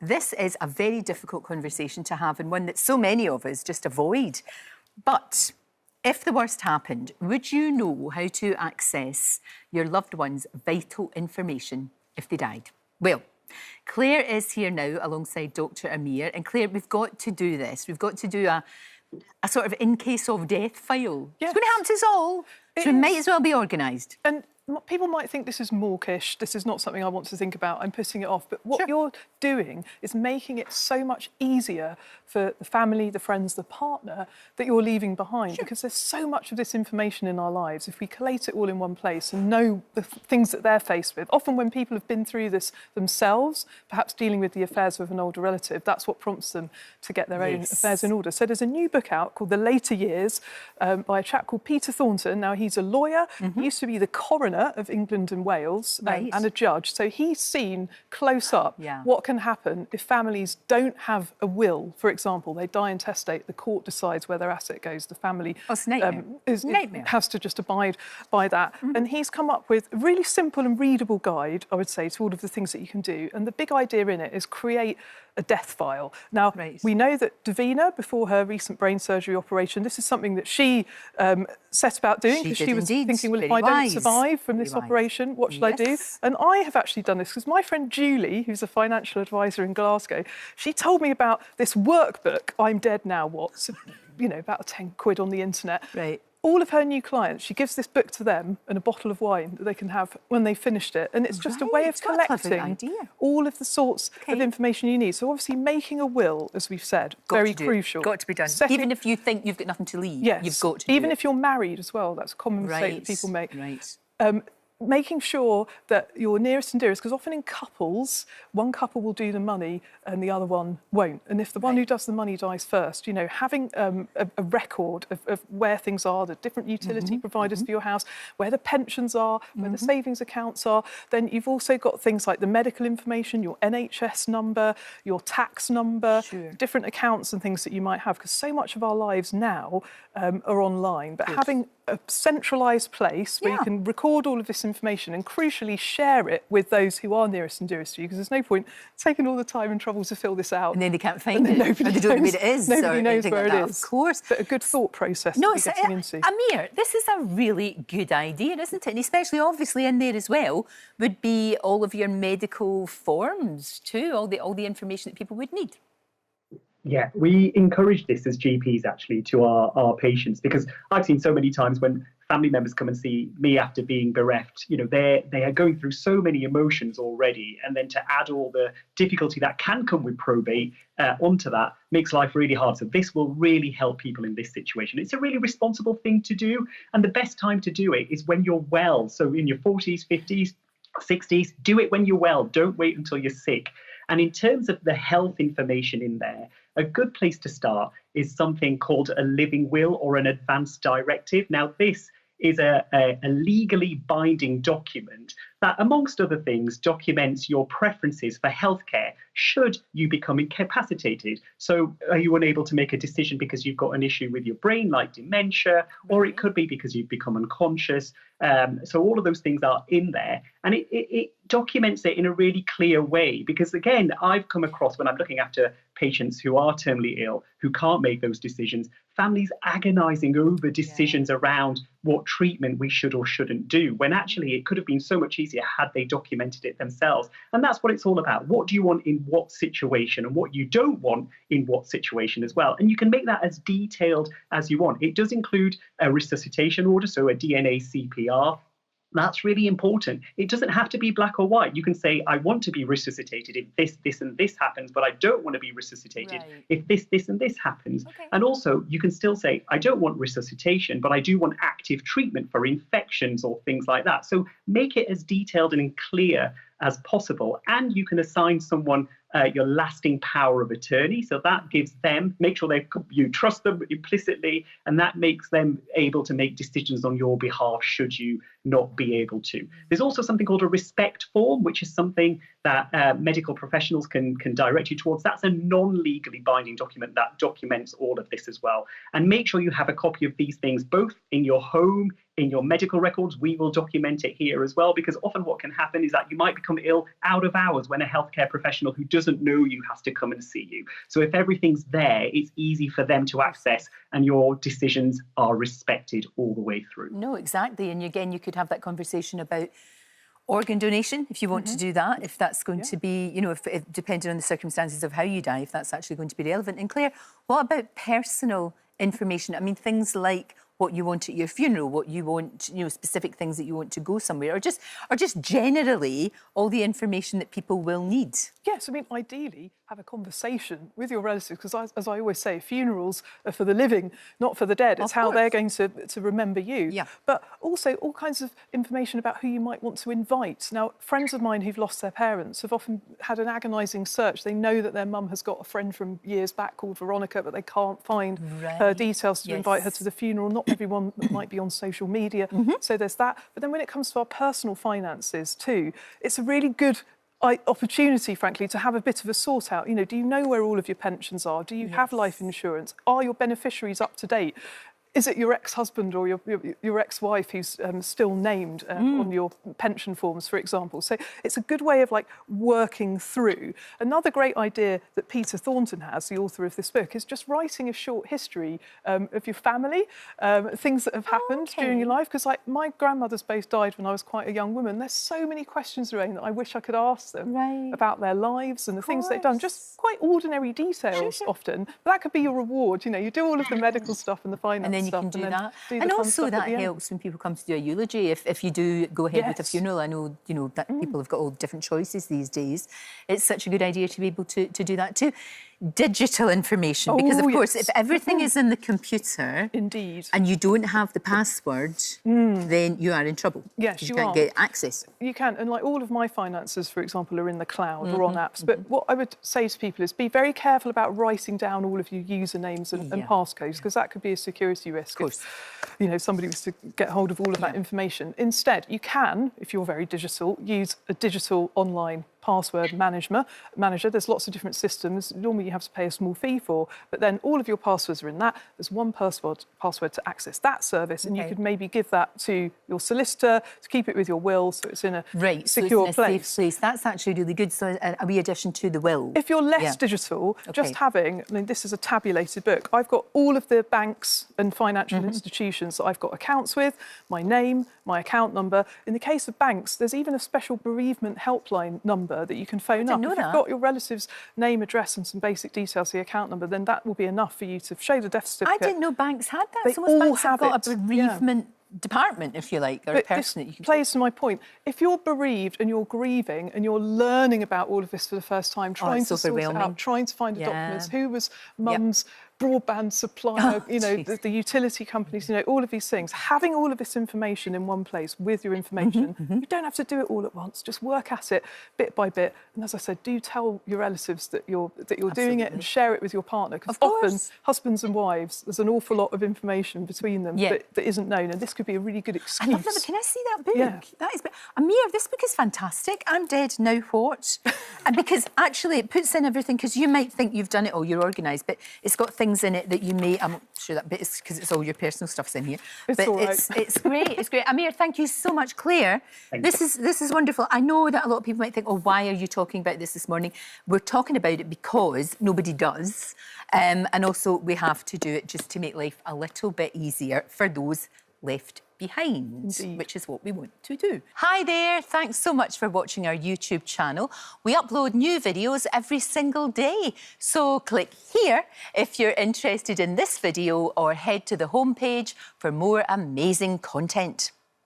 This is a very difficult conversation to have and one that so many of us just avoid. But if the worst happened, would you know how to access your loved one's vital information if they died? Well, Claire is here now alongside Dr Amir. And Claire, we've got to do this. We've got to do a sort of in case of death file. Yes. It's going to happen to us all. So we might as well be organised. And people might think this is mawkish, this is not something I want to think about, I'm putting it off. But what you're doing is making it so much easier for the family, the friends, the partner that you're leaving behind. Because there's so much of this information in our lives. If we collate it all in one place and know the things that they're faced with, often when people have been through this themselves, perhaps dealing with the affairs of an older relative, that's what prompts them to get their own affairs in order. So there's a new book out called The Later Years by a chap called Peter Thornton. Now, he's a lawyer. He used to be the coroner of England and Wales and a judge. So he's seen close up what can happen if families don't have a will. For example, they die intestate, the court decides where their asset goes. The family has to just abide by that. And he's come up with a really simple and readable guide, I would say, to all of the things that you can do. And the big idea in it is create a death file. Now, we know that Davina, before her recent brain surgery operation, this is something that she set about doing because she was thinking, well, if I don't survive from this operation, what should I do? And I have actually done this because my friend Julie, who's a financial advisor in Glasgow, she told me about this workbook, I'm Dead Now What? You know, about 10 quid on the internet. All of her new clients, she gives this book to them and a bottle of wine that they can have when they've finished it. And it's just a way of collecting all of the sorts of information you need. So obviously making a will, as we've said, very crucial. Got to be done. Even if you think you've got nothing to leave, you've got to do Even if you're married as well, that's a common mistake that people make. Making sure that your nearest and dearest, because often in couples, one couple will do the money and the other one won't. And if the one who does the money dies first, you know, having a record of where things are, the different utility providers for your house, where the pensions are, where the savings accounts are, then you've also got things like the medical information, your NHS number, your tax number, different accounts and things that you might have, because so much of our lives now are online. But having a centralised place where you can record all of this information and crucially share it with those who are nearest and dearest to you, because there's no point taking all the time and trouble to fill this out. And then they can't find it. Nobody knows where it is. Nobody knows where it is. Of course. But a good thought process to be getting into. Amir, this is a really good idea, isn't it? And especially, obviously, in there as well would be all of your medical forms too, all the information that people would need. Yeah, we encourage this as GPs actually to our patients, because I've seen so many times when family members come and see me after being bereft, you know, they are going through so many emotions already, and then to add all the difficulty that can come with probate onto that makes life really hard. So this will really help people in this situation. It's a really responsible thing to do, and the best time to do it is when you're well. So in your 40s, 50s, 60s, do it when you're well. Don't wait until you're sick. And in terms of the health information in there, a good place to start is something called a living will or an advance directive. Now, this is a legally binding document that, amongst other things, documents your preferences for healthcare should you become incapacitated. So are you unable to make a decision because you've got an issue with your brain, like dementia, or it could be because you've become unconscious. So all of those things are in there, and it documents it in a really clear way, because, again, I've come across, when I'm looking after patients who are terminally ill, who can't make those decisions, families agonising over decisions around what treatment we should or shouldn't do, when actually it could have been so much easier had they documented it themselves. And that's what it's all about. What do you want in what situation, and what you don't want in what situation as well. And you can make that as detailed as you want. It does include a resuscitation order, so a DNA CPR. That's really important. It doesn't have to be black or white. You can say, I want to be resuscitated if this, this and this happens, but I don't want to be resuscitated if this, this and this happens. And also, you can still say, I don't want resuscitation, but I do want active treatment for infections or things like that. So make it as detailed and clear as possible. And you can assign someone your lasting power of attorney. So that gives them, make sure you trust them implicitly, and that makes them able to make decisions on your behalf should you not be able to. There's also something called a respect form, which is something that medical professionals can direct you towards. That's a non-legally binding document that documents all of this as well. And make sure you have a copy of these things both in your home, in your medical records. We will document it here as well, because often what can happen is that you might become ill out of hours when a healthcare professional who doesn't know you has to come and see you. So if everything's there, it's easy for them to access, and your decisions are respected all the way through. No, exactly. And again, you could have that conversation about organ donation, if you want to do that, if that's going to be, you know, if depending on the circumstances of how you die, if that's actually going to be relevant. And Claire, what about personal information? I mean, things like what you want at your funeral, what you want, you know, specific things that you want to go somewhere, or just generally all the information that people will need. Yes, I mean, ideally, have a conversation with your relatives, because as I always say, funerals are for the living, not for the dead. It's how they're going to remember you. Yeah. But also all kinds of information about who you might want to invite. Now, friends of mine who've lost their parents have often had an agonising search. They know that their mum has got a friend from years back called Veronica, but they can't find her details to invite her to the funeral. Not everyone might be on social media, so there's that. But then when it comes to our personal finances too, it's a really good opportunity, frankly, to have a bit of a sort out. You know, do you know where all of your pensions are? Do you have life insurance? Are your beneficiaries up to date? Is it your ex-husband or your ex-wife who's still named on your pension forms, for example? So it's a good way of like working through. Another great idea that Peter Thornton has, the author of this book, is just writing a short history of your family, things that have happened during your life. Because like my grandmother's both died when I was quite a young woman. There's so many questions, Lorraine, that I wish I could ask them about their lives and the things they've done. Just quite ordinary details often. But that could be your reward. You know, you do all of the medical stuff and the finance. You can do that. And also that helps when people come to do a eulogy. If you do go ahead with a funeral, I know, you know, that people have got all different choices these days. It's such a good idea to be able to do that too. Digital information, because of course, if everything is in the computer, and you don't have the password, then you are in trouble. Yes, you can't get access. You can, and like all of my finances, for example, are in the cloud or on apps. But what I would say to people is be very careful about writing down all of your usernames and passcodes, because that could be a security risk. Of course, you know, somebody was to get hold of all of that information. Instead, you can, if you're very digital, use a digital online password manager. There's lots of different systems. Normally you have to pay a small fee for, but then all of your passwords are in that. There's one password to access that service, and you could maybe give that to your solicitor to keep it with your will, so it's in a secure place. Safe place. That's actually really good. So a wee addition to the will. If you're less digital, just having, I mean, this is a tabulated book. I've got all of the banks and financial institutions that I've got accounts with, my name, my account number. In the case of banks, there's even a special bereavement helpline number that you can phone up. If you've got your relative's name, address and some basic details, the account number, then that will be enough for you to show the death certificate. I didn't know banks had that. They so most all banks have got a bereavement department, if you like, or a person that you can... plays to my point. If you're bereaved and you're grieving and you're learning about all of this for the first time, trying to sort it out, trying to find the documents, who was mum's broadband supplier, you know, the utility companies, you know, all of these things. Having all of this information in one place with your information, you don't have to do it all at once. Just work at it bit by bit. And as I said, do tell your relatives that you're doing it, and share it with your partner. Because often husbands and wives, there's an awful lot of information between them that isn't known, and this could be a really good excuse. I love that, but can I see that book? Yeah. That is, Amir, this book is fantastic. I'm dead, now what? And because actually it puts in everything, because you might think you've done it all, you're organised, but it's got things in it that you may, I'm not sure that bit is because it's all your personal stuff's in here. But it's great, it's great. Amir, thank you so much. Claire, this is wonderful. I know that a lot of people might think, oh, why are you talking about this morning? We're talking about it because nobody does. And also we have to do it just to make life a little bit easier for those left behind, which is what we want to do. Hi there, thanks so much for watching our YouTube channel. We upload new videos every single day, so click here if you're interested in this video, or head to the homepage for more amazing content.